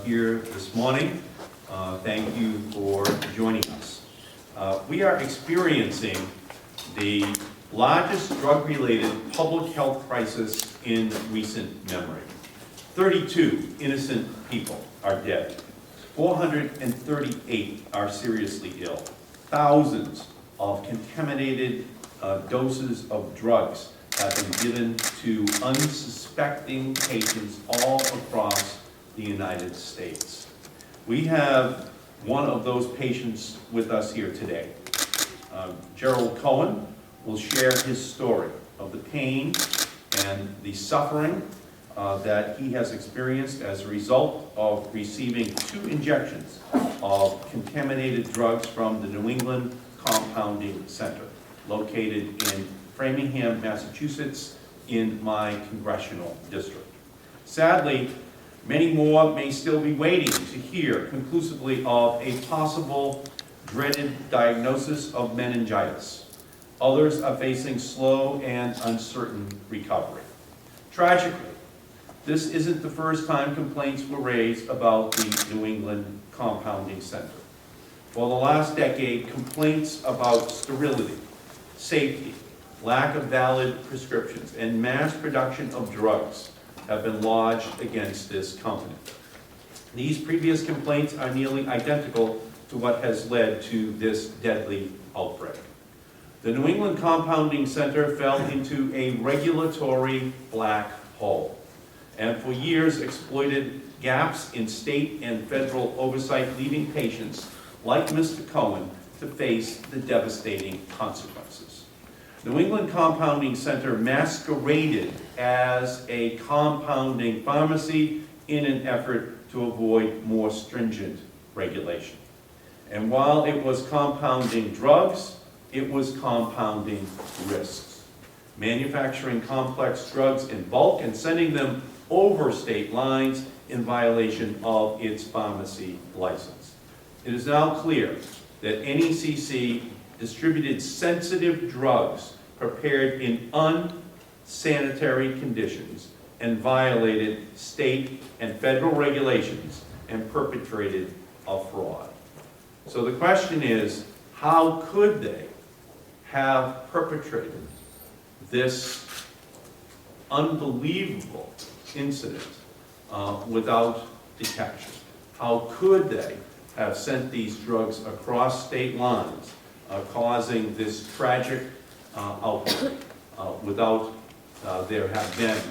here this morning. Thank you for joining us. We are experiencing the largest drug-related public health crisis in recent memory. 32 innocent people are dead. 438 are seriously ill. Thousands of contaminated doses of drugs have been given to unsuspecting patients all across the United States. We have one of those patients with us here today. Gerald Cohen will share his story of the pain and the suffering that he has experienced as a result of receiving 2 injections of contaminated drugs from the New England Compounding Center, located in Framingham, Massachusetts, in my congressional district. Sadly, many more may still be waiting to hear conclusively of a possible dreaded diagnosis of meningitis. Others are facing slow and uncertain recovery. Tragically, this isn't the first time complaints were raised about the New England Compounding Center. For the last decade, complaints about sterility, safety, lack of valid prescriptions, and mass production of drugs have been lodged against this company. These previous complaints are nearly identical to what has led to this deadly outbreak. The New England Compounding Center fell into a regulatory black hole, and for years exploited gaps in state and federal oversight, leaving patients like Mr. Cohen to face the devastating consequences. New England Compounding Center masqueraded as a compounding pharmacy in an effort to avoid more stringent regulation. And while it was compounding drugs, it was compounding risks, manufacturing complex drugs in bulk and sending them over state lines in violation of its pharmacy license. It is now clear that NECC distributed sensitive drugs prepared in unsanitary conditions and violated state and federal regulations and perpetrated a fraud. So the question is, how could they have perpetrated this unbelievable incident without detection? How could they have sent these drugs across state lines, causing this tragic outbreak without there have been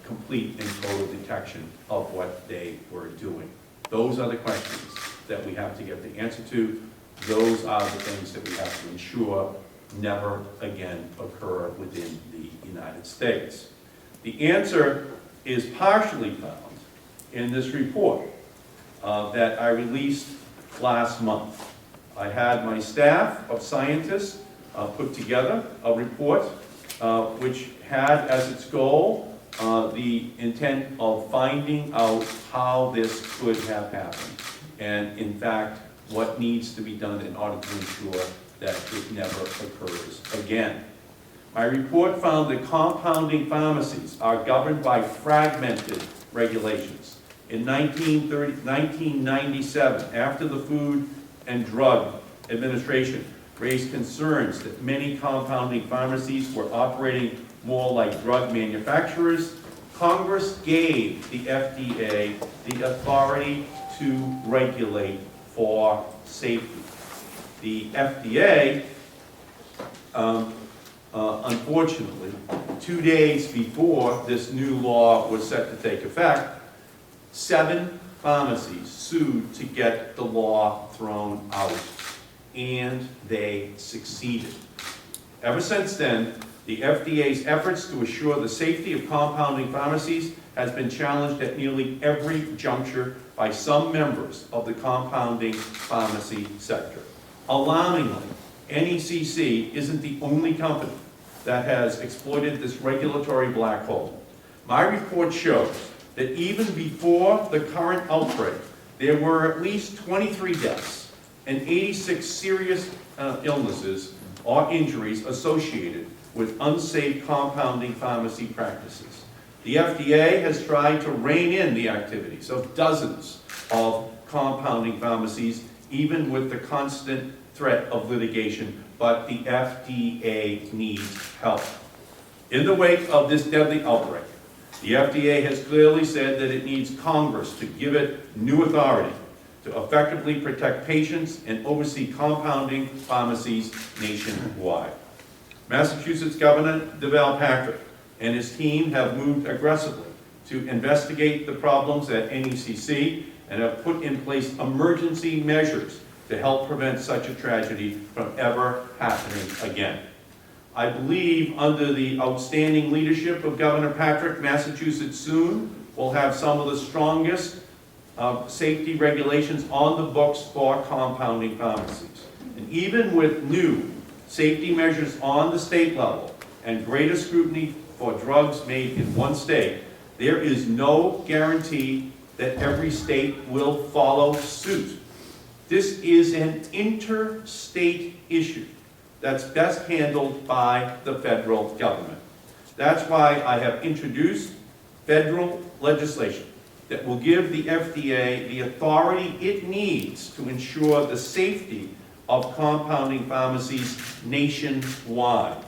complete and total detection of what they were doing? Those are the questions that we have to get the answer to. Those are the things that we have to ensure never again occur within the United States. The answer is partially found in this report that I released last month. I had my staff of scientists put together a report which had as its goal the intent of finding out how this could have happened, and in fact what needs to be done in order to ensure that it never occurs again. My report found that compounding pharmacies are governed by fragmented regulations. In 1997, after the Food and Drug Administration raised concerns that many compounding pharmacies were operating more like drug manufacturers, Congress gave the FDA the authority to regulate for safety. The FDA, unfortunately, 2 days before this new law was set to take effect, 7 pharmacies sued to get the law thrown out, and they succeeded. Ever since then, the FDA's efforts to assure the safety of compounding pharmacies has been challenged at nearly every juncture by some members of the compounding pharmacy sector. Alarmingly, NECC isn't the only company that has exploited this regulatory black hole. My report shows that even before the current outbreak, there were at least 23 deaths and 86 serious illnesses or injuries associated with unsafe compounding pharmacy practices. The FDA has tried to rein in the activities of dozens of compounding pharmacies, even with the constant threat of litigation, but the FDA needs help. In the wake of this deadly outbreak, the FDA has clearly said that it needs Congress to give it new authority to effectively protect patients and oversee compounding pharmacies nationwide. Massachusetts Governor DeVal Patrick and his team have moved aggressively to investigate the problems at NECC and have put in place emergency measures to help prevent such a tragedy from ever happening again. I believe under the outstanding leadership of Governor Patrick, Massachusetts soon will have some of the strongest safety regulations on the books for compounding pharmacies. And even with new safety measures on the state level and greater scrutiny for drugs made in one state, there is no guarantee that every state will follow suit. This is an interstate issue that's best handled by the federal government. That's why I have introduced federal legislation that will give the FDA the authority it needs to ensure the safety of compounding pharmacies nationwide.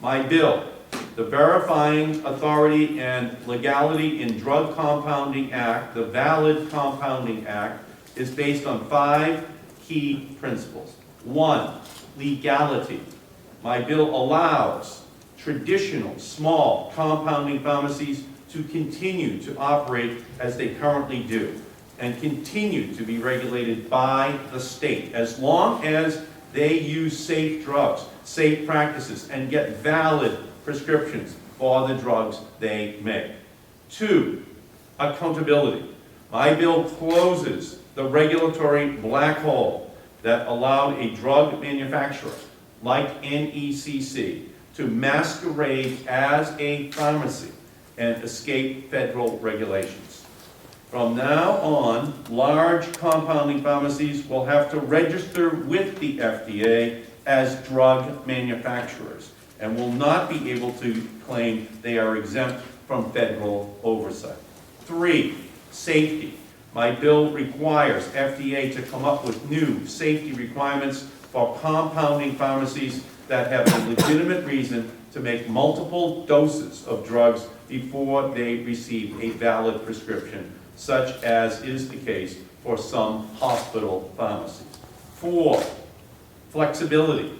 My bill, the Verifying Authority and Legality in Drug Compounding Act, the Valid Compounding Act, is based on 5 key principles. 1, legality. My bill allows traditional, small compounding pharmacies to continue to operate as they currently do and continue to be regulated by the state as long as they use safe drugs, safe practices, and get valid prescriptions for the drugs they make. 2, accountability. My bill closes the regulatory black hole that allowed a drug manufacturer like NECC to masquerade as a pharmacy and escape federal regulations. From now on, large compounding pharmacies will have to register with the FDA as drug manufacturers and will not be able to claim they are exempt from federal oversight. 3, safety. My bill requires FDA to come up with new safety requirements for compounding pharmacies that have a legitimate reason to make multiple doses of drugs before they receive a valid prescription, such as is the case for some hospital pharmacies. 4, flexibility.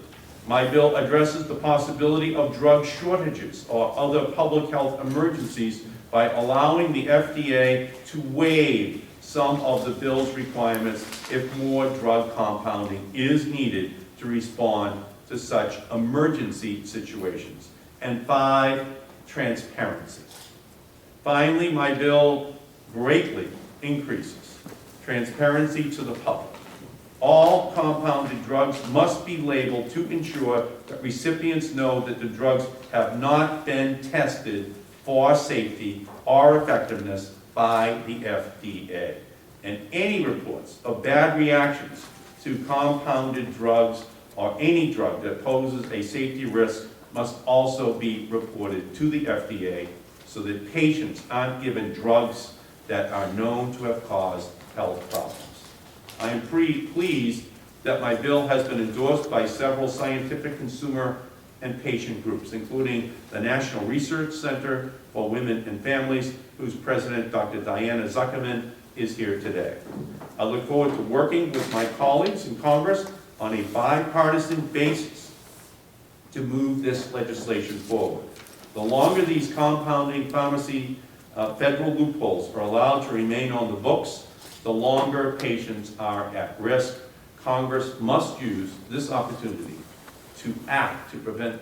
My bill addresses the possibility of drug shortages or other public health emergencies by allowing the FDA to waive some of the bill's requirements if more drug compounding is needed to respond to such emergency situations. And 5, transparency. Finally, my bill greatly increases transparency to the public. All compounded drugs must be labeled to ensure that recipients know that the drugs have not been tested for safety or effectiveness by the FDA. And any reports of bad reactions to compounded drugs or any drug that poses a safety risk must also be reported to the FDA so that patients aren't given drugs that are known to have caused health problems. I am pleased that my bill has been endorsed by several scientific, consumer, and patient groups, including the National Research Center for Women and Families, whose president, Dr. Diana Zuckerman, is here today. I look forward to working with my colleagues in Congress on a bipartisan basis to move this legislation forward. The longer these compounding pharmacy federal loopholes are allowed to remain on the books, the longer patients are at risk. Congress must use this opportunity to act to prevent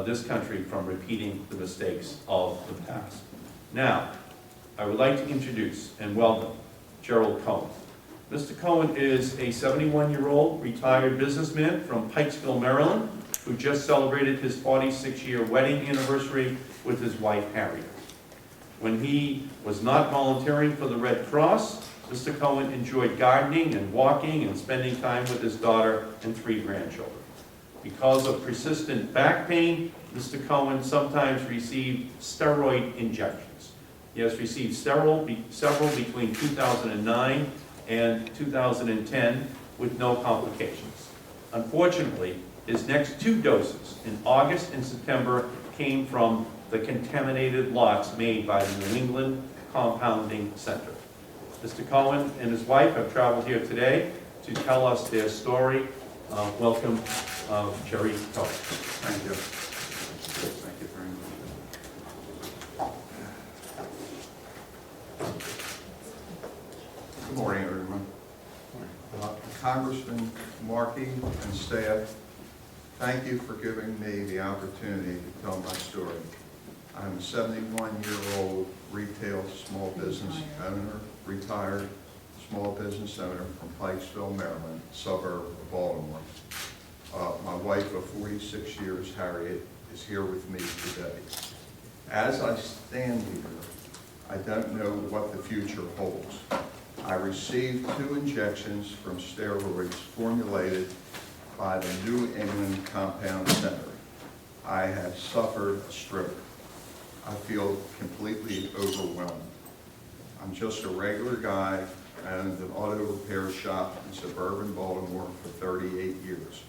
this country from repeating the mistakes of the past. Now, I would like to introduce and welcome Gerald Cohen. Mr. Cohen is a 71-year-old retired businessman from Pikesville, Maryland, who just celebrated his 46-year wedding anniversary with his wife, Harriet. When he was not volunteering for the Red Cross, Mr. Cohen enjoyed gardening and walking and spending time with his daughter and 3 grandchildren. Because of persistent back pain, Mr. Cohen sometimes received steroid injections He has received several between 2009 and 2010 with no complications. Unfortunately, his next 2 doses in August and September came from the contaminated lots made by the New England Compounding Center. Mr. Cohen and his wife have traveled here today to tell us their story. Welcome, Jerry Cohen. Thank you. Thank you very much. Good morning, everyone. Congressman Markey and staff, thank you for giving me the opportunity to tell my story. I'm a 71-year-old retail small business owner, retired small business owner from Pikesville, Maryland, suburb of Baltimore. My wife of 46 years, Harriet, is here with me today. As I stand here, I don't know what the future holds. I received 2 injections from steroids formulated by the New England Compound Center. I have suffered a stroke. I feel completely overwhelmed. I'm just a regular guy. I owned an auto repair shop in suburban Baltimore for 38 years.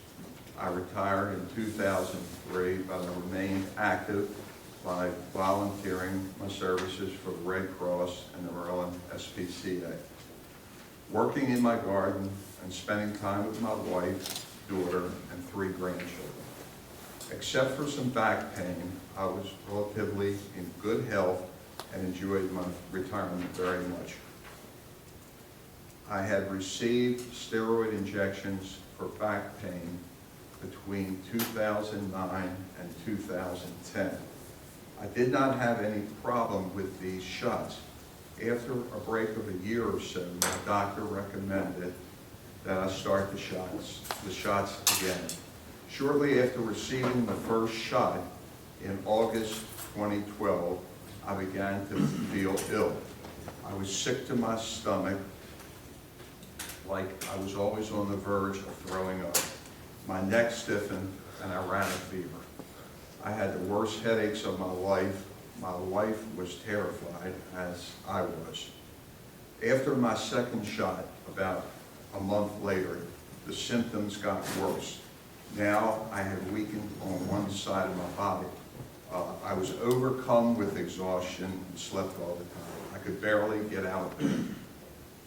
I retired in 2003, but I remained active by volunteering my services for the Red Cross and the Maryland SPCA. Working in my garden and spending time with my wife, daughter, and 3 grandchildren. Except for some back pain, I was relatively in good health and enjoyed my retirement very much. I had received steroid injections for back pain between 2009 and 2010. I did not have any problem with these shots. After a break of a year or so, my doctor recommended that I start the shots again. Shortly after receiving the first shot in August 2012, I began to feel ill. I was sick to my stomach, like I was always on the verge of throwing up. My neck stiffened and I ran a fever. I had the worst headaches of my life. My wife was terrified, as I was. After my second shot, about a month later, the symptoms got worse. Now I had weakened on one side of my body. I was overcome with exhaustion and slept all the time. I could barely get out of bed.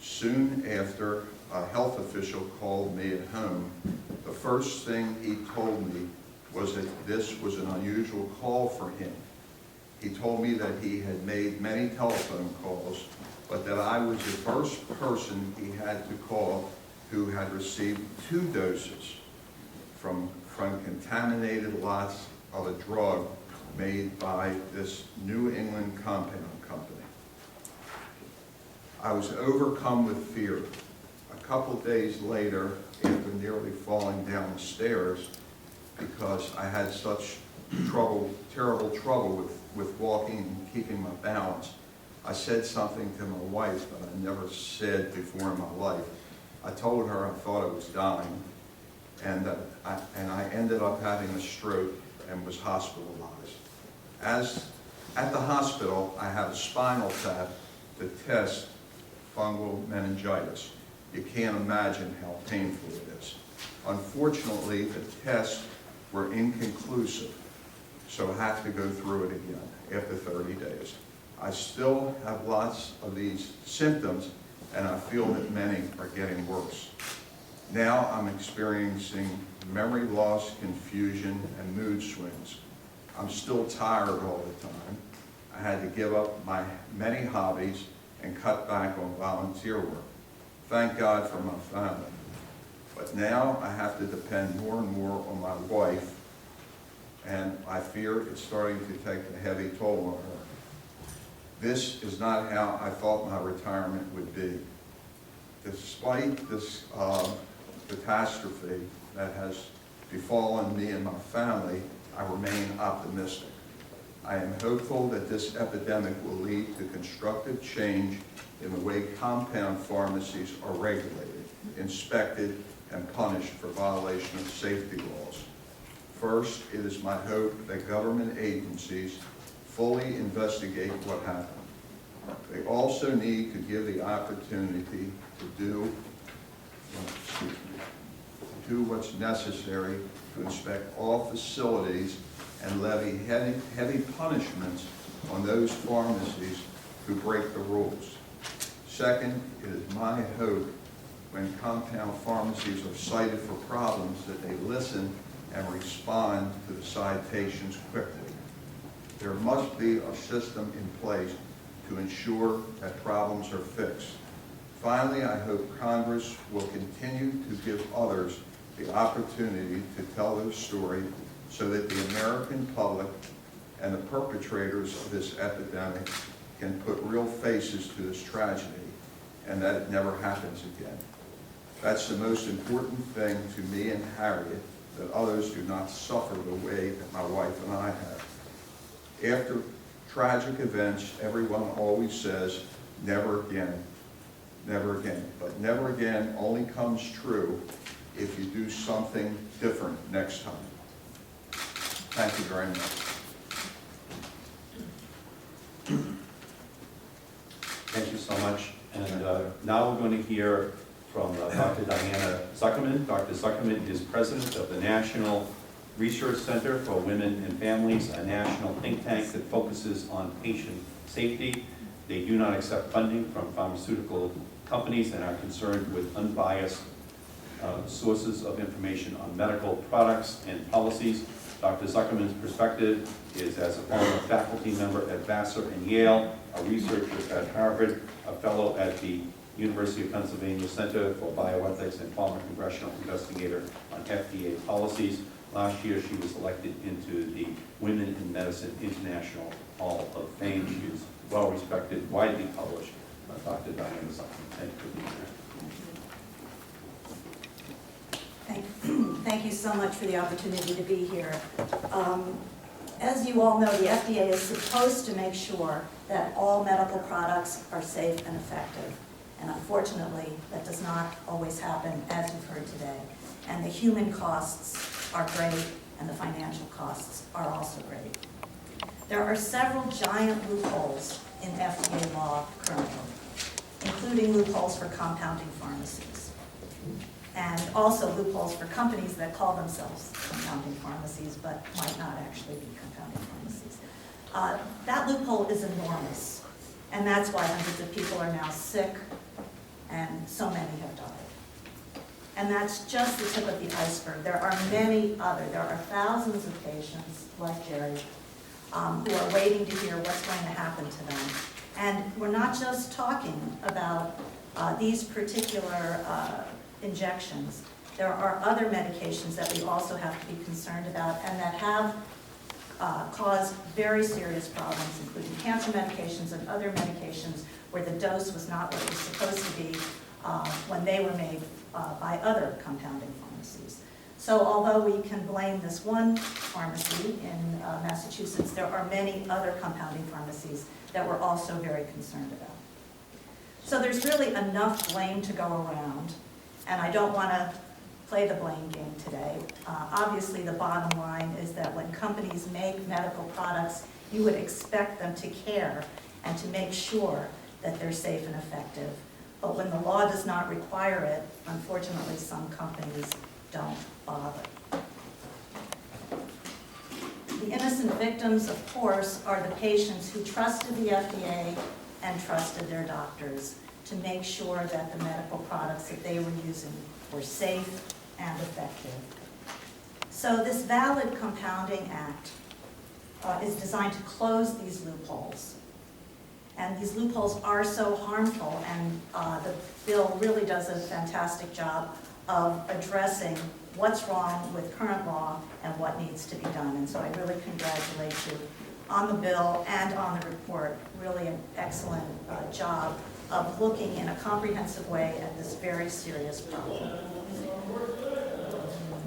Soon after, a health official called me at home. The first thing he told me was that this was an unusual call for him. He told me that he had made many telephone calls, but that I was the first person he had to call who had received 2 doses from contaminated lots of a drug made by this New England compound company. I was overcome with fear. A couple days later, after nearly falling down the stairs, because I had such terrible trouble with walking and keeping my balance, I said something to my wife that I never said before in my life. I told her I thought I was dying, and I ended up having a stroke and was hospitalized. At the hospital, I had a spinal tap to test fungal meningitis. You can't imagine how painful it is. Unfortunately, the tests were inconclusive, so I have to go through it again after 30 days. I still have lots of these symptoms, and I feel that many are getting worse. Now I'm experiencing memory loss, confusion, and mood swings. I'm still tired all the time. I had to give up my many hobbies and cut back on volunteer work. Thank God for my family. But now I have to depend more and more on my wife, and I fear it's starting to take a heavy toll on her. This is not how I thought my retirement would be. Despite this catastrophe that has befallen me and my family, I remain optimistic. I am hopeful that this epidemic will lead to constructive change in the way compound pharmacies are regulated, inspected, and punished for violation of safety laws. First, it is my hope that government agencies fully investigate what happened. They also need to give the opportunity to do what's necessary to inspect all facilities and levy heavy punishments on those pharmacies who break the rules. Second, it is my hope when compound pharmacies are cited for problems that they listen and respond to the citations quickly. There must be a system in place to ensure that problems are fixed. Finally, I hope Congress will continue to give others the opportunity to tell their story so that the American public and the perpetrators of this epidemic can put real faces to this tragedy and that it never happens again. That's the most important thing to me and Harriet, that others do not suffer the way that my wife and I have. After tragic events, everyone always says, never again, never again. But never again only comes true if you do something different next time. Thank you very much. Thank you so much. And now we're going to hear from Dr. Diana Zuckerman. Dr. Zuckerman is president of the National Research Center for Women and Families, a national think tank that focuses on patient safety. They do not accept funding from pharmaceutical companies and are concerned with unbiased sources of information on medical products and policies. Dr. Zuckerman's perspective is as a former faculty member at Vassar and Yale, a researcher at Harvard, a fellow at the University of Pennsylvania Center for Bioethics, and former congressional investigator on FDA policies. Last year, she was elected into the Women in Medicine International Hall of Fame. She is well-respected, widely published. Dr. Diana Zuckerman, thank you for being here. Thank you so much for the opportunity to be here. As you all know, the FDA is supposed to make sure that all medical products are safe and effective. And unfortunately, that does not always happen, as you've heard today. And the human costs are great, and the financial costs are also great. There are several giant loopholes in FDA law currently, including loopholes for compounding pharmacies, and also loopholes for companies that call themselves compounding pharmacies, but might not actually be compounding pharmacies. That loophole is enormous, and that's why hundreds of people are now sick, and so many have died. And that's just the tip of the iceberg. There are many other, there are thousands of patients like Jerry who are waiting to hear what's going to happen to them. And we're not just talking about these particular injections. There are other medications that we also have to be concerned about and that have caused very serious problems, including cancer medications and other medications where the dose was not what it was supposed to be when they were made by other compounding pharmacies. So although we can blame this one pharmacy in Massachusetts, there are many other compounding pharmacies that we're also very concerned about. So there's really enough blame to go around, and I don't want to play the blame game today. Obviously, the bottom line is that when companies make medical products, you would expect them to care and to make sure that they're safe and effective. But when the law does not require it, unfortunately, some companies don't bother. The innocent victims, of course, are the patients who trusted the FDA and trusted their doctors to make sure that the medical products that they were using were safe and effective. So this Valid Compounding Act is designed to close these loopholes. And these loopholes are so harmful, and the bill really does a fantastic job of addressing what's wrong with current law and what needs to be done. And so I really congratulate you on the bill and on the report. Really an excellent job of looking in a comprehensive way at this very serious problem.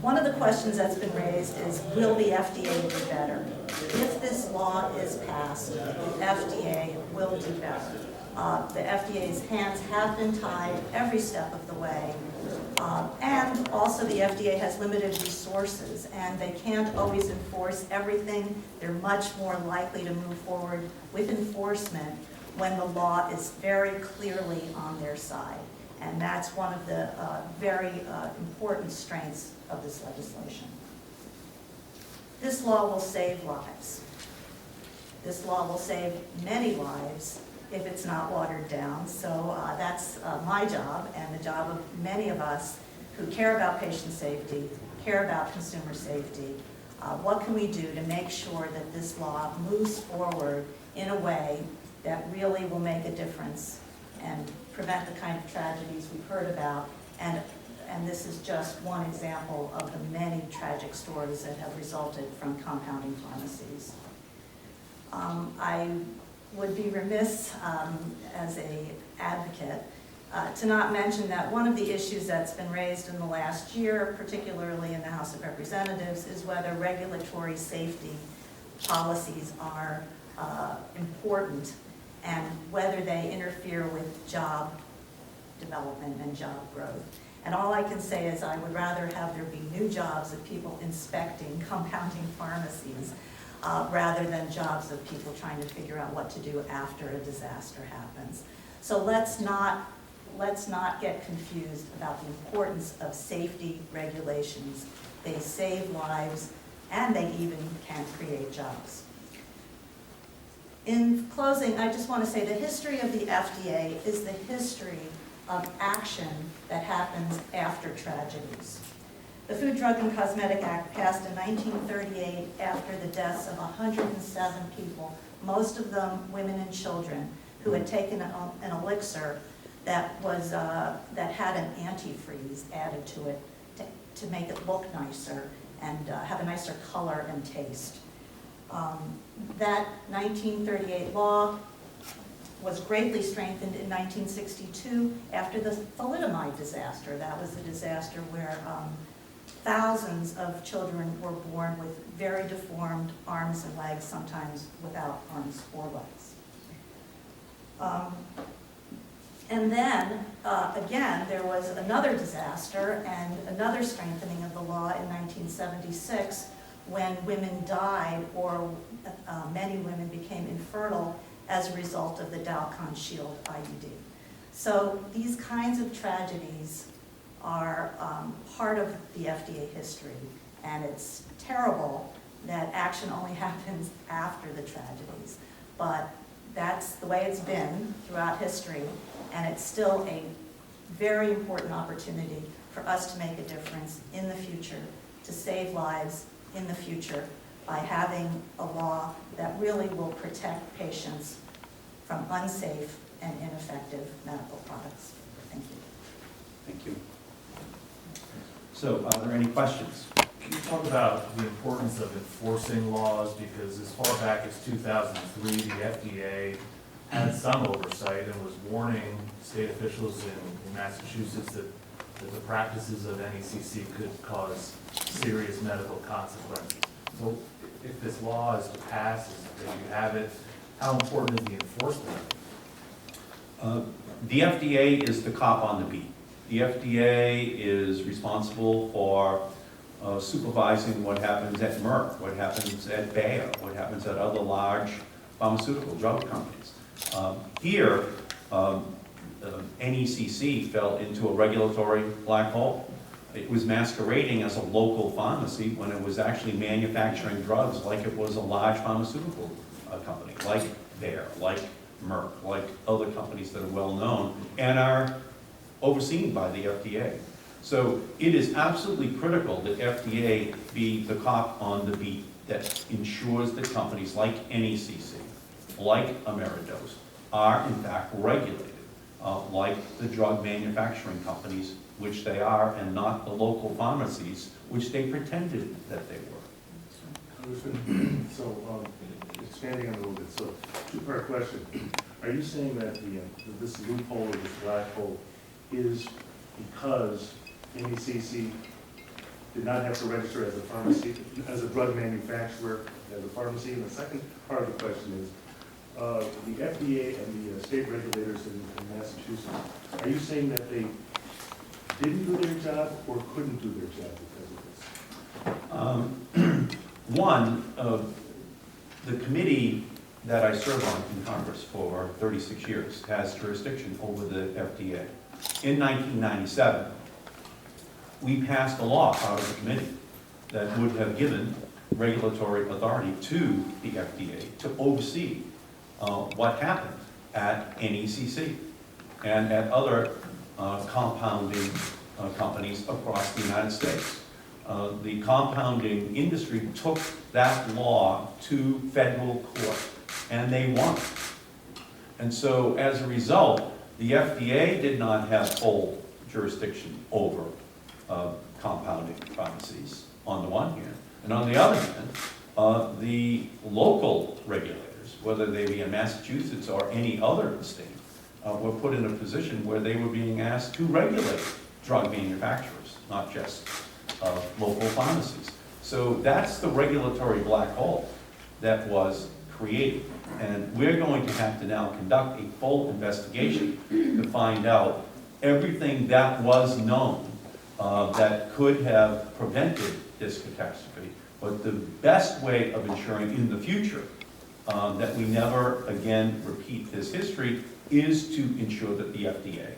One of the questions that's been raised is, will the FDA do better? If this law is passed, the FDA will do better. The FDA's hands have been tied every step of the way. And also the FDA has limited resources, and they can't always enforce everything. They're much more likely to move forward with enforcement when the law is very clearly on their side. And that's one of the very important strengths of this legislation. This law will save lives. This law will save many lives if it's not watered down. So that's my job and the job of many of us who care about patient safety, care about consumer safety. What can we do to make sure that this law moves forward in a way that really will make a difference and prevent the kind of tragedies we've heard about? And this is just one example of the many tragic stories that have resulted from compounding pharmacies. I would be remiss as an advocate to not mention that one of the issues that's been raised in the last year, particularly in the House of Representatives, is whether regulatory safety policies are important and whether they interfere with job development and job growth. And all I can say is I would rather have there be new jobs of people inspecting compounding pharmacies rather than jobs of people trying to figure out what to do after a disaster happens. So let's not get confused about the importance of safety regulations. They save lives and they even can create jobs. In closing, I just want to say the history of the FDA is the history of action that happens after tragedies. The Food, Drug, and Cosmetic Act passed in 1938 after the deaths of 107 people, most of them women and children, who had taken an elixir that had an antifreeze added to it to make it look nicer and have a nicer color and taste. That 1938 law was greatly strengthened in 1962 after the thalidomide disaster. That was a disaster where thousands of children were born with very deformed arms and legs, sometimes without arms or legs. And then, again, there was another disaster and another strengthening of the law in 1976 when women died or many women became infertile as a result of the Dalcon Shield IUD. So these kinds of tragedies are part of the FDA history, and it's terrible that action only happens after the tragedies. But that's the way it's been throughout history, and it's still a very important opportunity for us to make a difference in the future, to save lives in the future by having a law that really will protect patients from unsafe and ineffective medical products. Thank you. Thank you. So, are there any questions? Can you talk about the importance of enforcing laws? Because as far back as 2003, the FDA had some oversight and was warning state officials in Massachusetts that the practices of NECC could cause serious medical consequences. So if this law is to pass, if you have it, how important is the enforcement of it? The FDA is the cop on the beat. The FDA is responsible for supervising what happens at Merck, what happens at Bayer, what happens at other large pharmaceutical drug companies. Here, NECC fell into a regulatory black hole. It was masquerading as a local pharmacy when it was actually manufacturing drugs like it was a large pharmaceutical company, like Bayer, like Merck, like other companies that are well known and are overseen by the FDA. So it is absolutely critical that FDA be the cop on the beat that ensures that companies like NECC, like Ameridose, are in fact regulated, like the drug manufacturing companies, which they are, and not the local pharmacies, which they pretended that they were. So, expanding on a little bit, so two-part question. Are you saying that this loophole or this black hole is because NECC did not have to register as a pharmacy, as a drug manufacturer, as a pharmacy? And the second part of the question is, the FDA and the state regulators in Massachusetts, are you saying that they didn't do their job or couldn't do their job because of this? One, the committee that I serve on in Congress for 36 years has jurisdiction over the FDA. In 1997, we passed a law out of the committee that would have given regulatory authority to the FDA to oversee what happened at NECC and at other compounding companies across the United States. The compounding industry took that law to federal court, and they won. And so, as a result, the FDA did not have full jurisdiction over compounding pharmacies, on the one hand. And on the other hand, the local regulators, whether they be in Massachusetts or any other state, were put in a position where they were being asked to regulate drug manufacturers, not just local pharmacies. So that's the regulatory black hole that was created. And we're going to have to now conduct a full investigation to find out everything that was known that could have prevented this catastrophe. But the best way of ensuring in the future that we never again repeat this history is to ensure that the FDA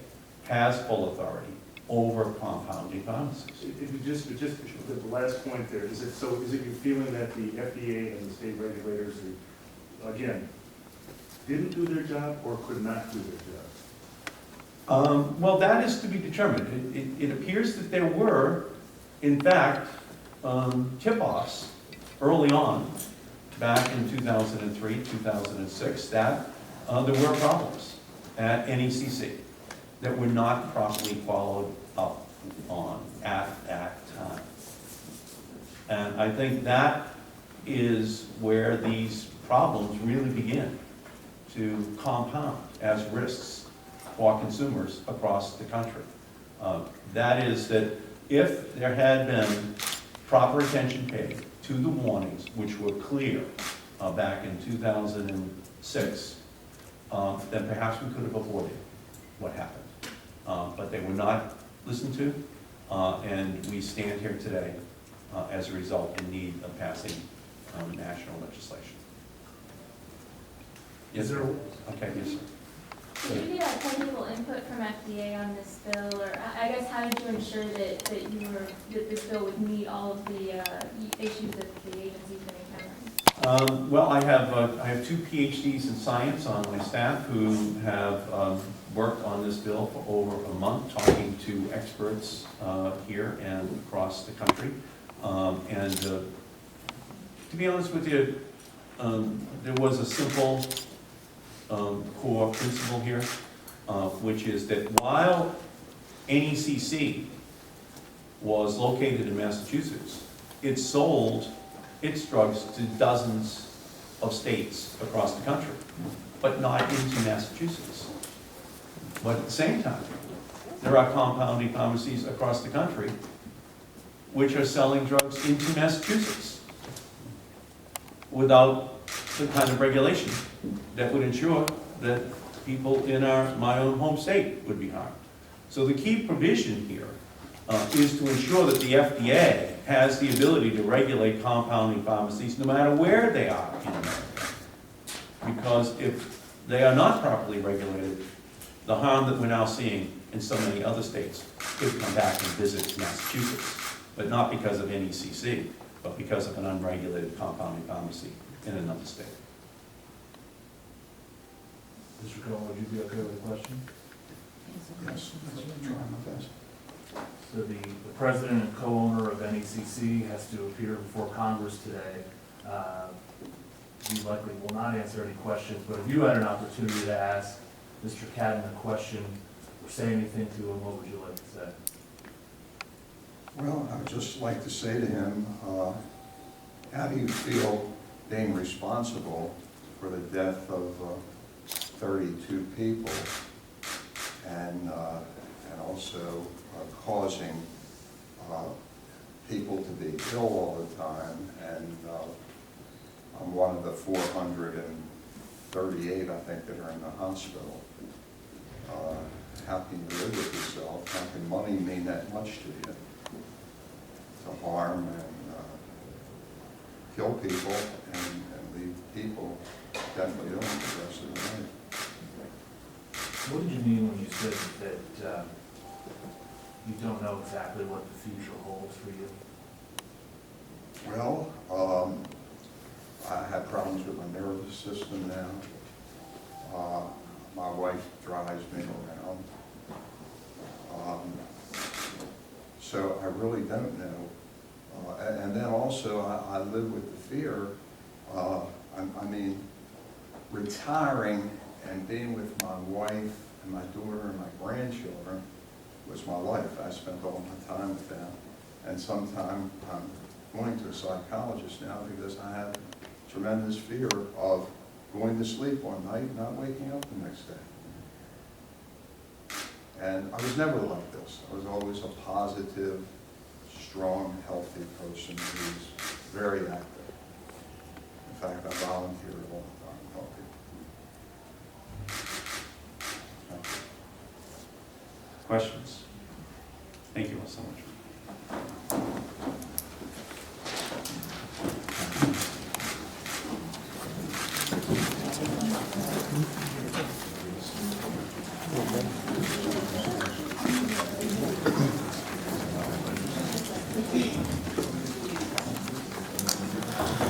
has full authority over compounding pharmacies. If you just, the last point there, is it your feeling that the FDA and the state regulators, again, didn't do their job or could not do their job? Well, that is to be determined. It appears that there were, in fact, tip-offs early on, back in 2003, 2006, that there were problems at NECC that were not properly followed up on at that time. And I think that is where these problems really begin to compound as risks for consumers across the country. That is that if there had been proper attention paid to the warnings, which were clear back in 2006, then perhaps we could have avoided what happened. But they were not listened to, and we stand here today as a result in need of passing national legislation. Yes, sir. Okay, yes, sir. Did you get technical input from FDA on this bill, or I guess how did you ensure that this bill would meet all of the issues that the agency's been encountering? Well, I have two PhDs in science on my staff who have worked on this bill for over a month, talking to experts here and across the country. And to be honest with you, there was a simple core principle here, which is that while NECC was located in Massachusetts, it sold its drugs to dozens of states across the country, but not into Massachusetts. But at the same time, there are compounding pharmacies across the country which are selling drugs into Massachusetts without the kind of regulation that would ensure that people in my own home state would be harmed. So the key provision here is to ensure that the FDA has the ability to regulate compounding pharmacies no matter where they are in America. Because if they are not properly regulated, the harm that we're now seeing in so many other states could come back and visit Massachusetts, but not because of NECC, but because of an unregulated compounding pharmacy in another state. Mr. Cohen, would you be okay with the question? So the president and co-owner of NECC has to appear before Congress today. You likely will not answer any questions, but if you had an opportunity to ask Mr. Cadden a question or say anything to him, what would you like to say? Well, I would just like to say to him, how do you feel being responsible for the death of 32 people and also causing people to be ill all the time? And I'm one of the 438, I think, that are in the hospital. How can you live with yourself? How can money mean that much to you? To harm and kill people and leave people definitely ill for the rest of the night. What did you mean when you said that you don't know exactly what the future holds for you? Well, I have problems with my nervous system now. My wife drives me around. So I really don't know. And then also, I live with the fear, I mean, retiring and being with my wife and my daughter and my grandchildren was my life. I spent all my time with them. And sometimes I'm going to a psychologist now because I have tremendous fear of going to sleep one night and not waking up the next day. And I was never like this. I was always a positive, strong, healthy person who's very active. In fact, I volunteered all the time to help people. Questions? Thank you all so much.